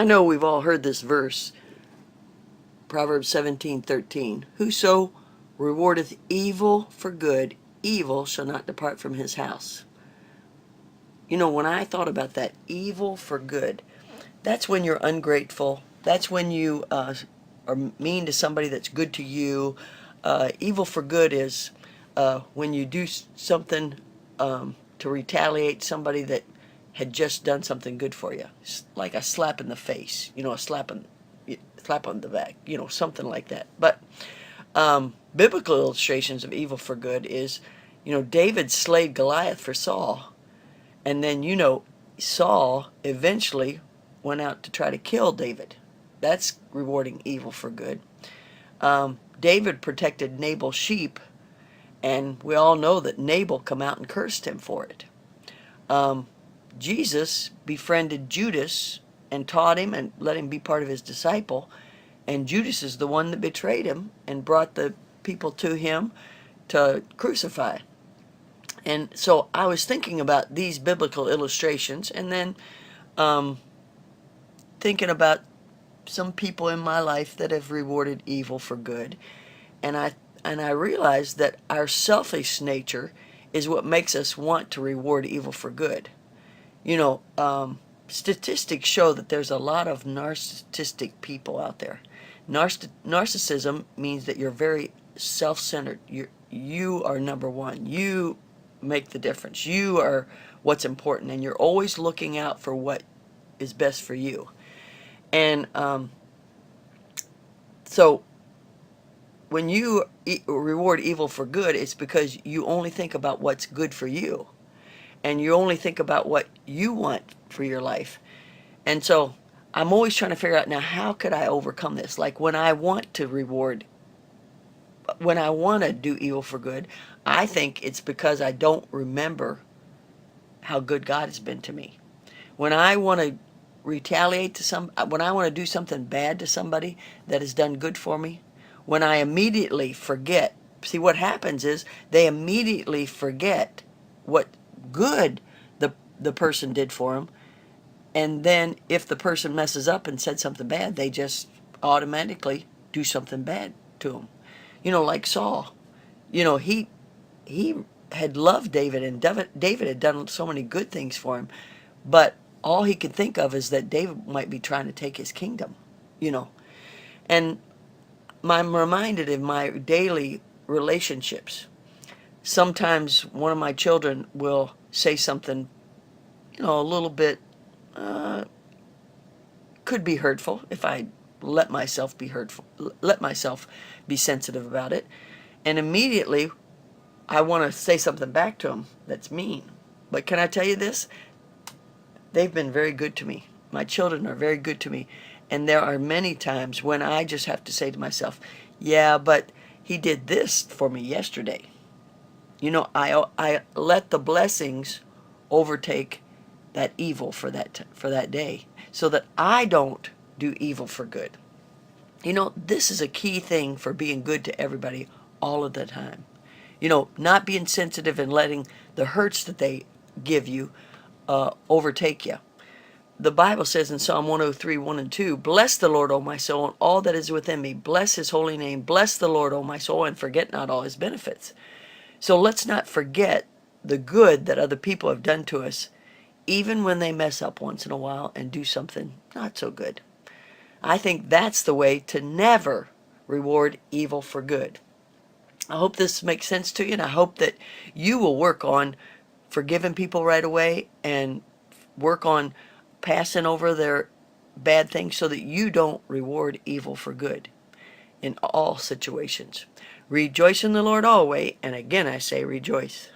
I know we've all heard this verse, Proverbs 17:13. Whoso rewardeth evil for good, evil shall not depart from his house. You know, when I thought about that, evil for good, that's when you're ungrateful. That's when you are mean to somebody that's good to you. Evil for good is when you do something to retaliate somebody that had just done something good for you, like a slap in the face, a slap on the back, something like that. But biblical illustrations of evil for good is, David slayed Goliath for Saul, and then Saul eventually went out to try to kill David. That's rewarding evil for good. David protected Nabal's sheep, and we all know that Nabal come out and cursed him for it. Jesus befriended Judas and taught him and let him be part of his disciple, and Judas is the one that betrayed him and brought the people to him to crucify. And so I was thinking about these biblical illustrations, and then thinking about some people in my life that have rewarded evil for good. And I realized that our selfish nature is what makes us want to reward evil for good. Statistics show that there's a lot of narcissistic people out there. Narcissism means that you're very self-centered. You are number one. You make the difference. You are what's important, and you're always looking out for what is best for you. And so when you reward evil for good, it's because you only think about what's good for you, and you only think about what you want for your life. And so I'm always trying to figure out, now, how could I overcome this? Like when I want to do evil for good, I think it's because I don't remember how good God has been to me. When I want to retaliate when I want to do something bad to somebody that has done good for me, when I immediately forget, see what happens is they immediately forget what good the person did for them, and then if the person messes up and said something bad, they just automatically do something bad to them. Like Saul, he had loved David, and David had done so many good things for him, but all he could think of is that David might be trying to take his kingdom, And I'm reminded of my daily relationships. Sometimes one of my children will say something, a little bit, could be hurtful if I let myself be sensitive about it. And immediately I want to say something back to him that's mean. But can I tell you this? They've been very good to me. My children are very good to me. And there are many times when I just have to say to myself, yeah, but he did this for me yesterday. I let the blessings overtake that evil for that day, so that I don't do evil for good. This is a key thing for being good to everybody all of the time. Not being sensitive and letting the hurts that they give you overtake you. The Bible says in Psalm 103, 1 and 2, bless the Lord, O my soul, and all that is within me. Bless his holy name. Bless the Lord, O my soul, and forget not all his benefits. So let's not forget the good that other people have done to us, even when they mess up once in a while and do something not so good. I think that's the way to never reward evil for good. I hope this makes sense to you, and I hope that you will work on forgiving people right away and work on passing over their bad things so that you don't reward evil for good in all situations. Rejoice in the Lord always, and again I say rejoice.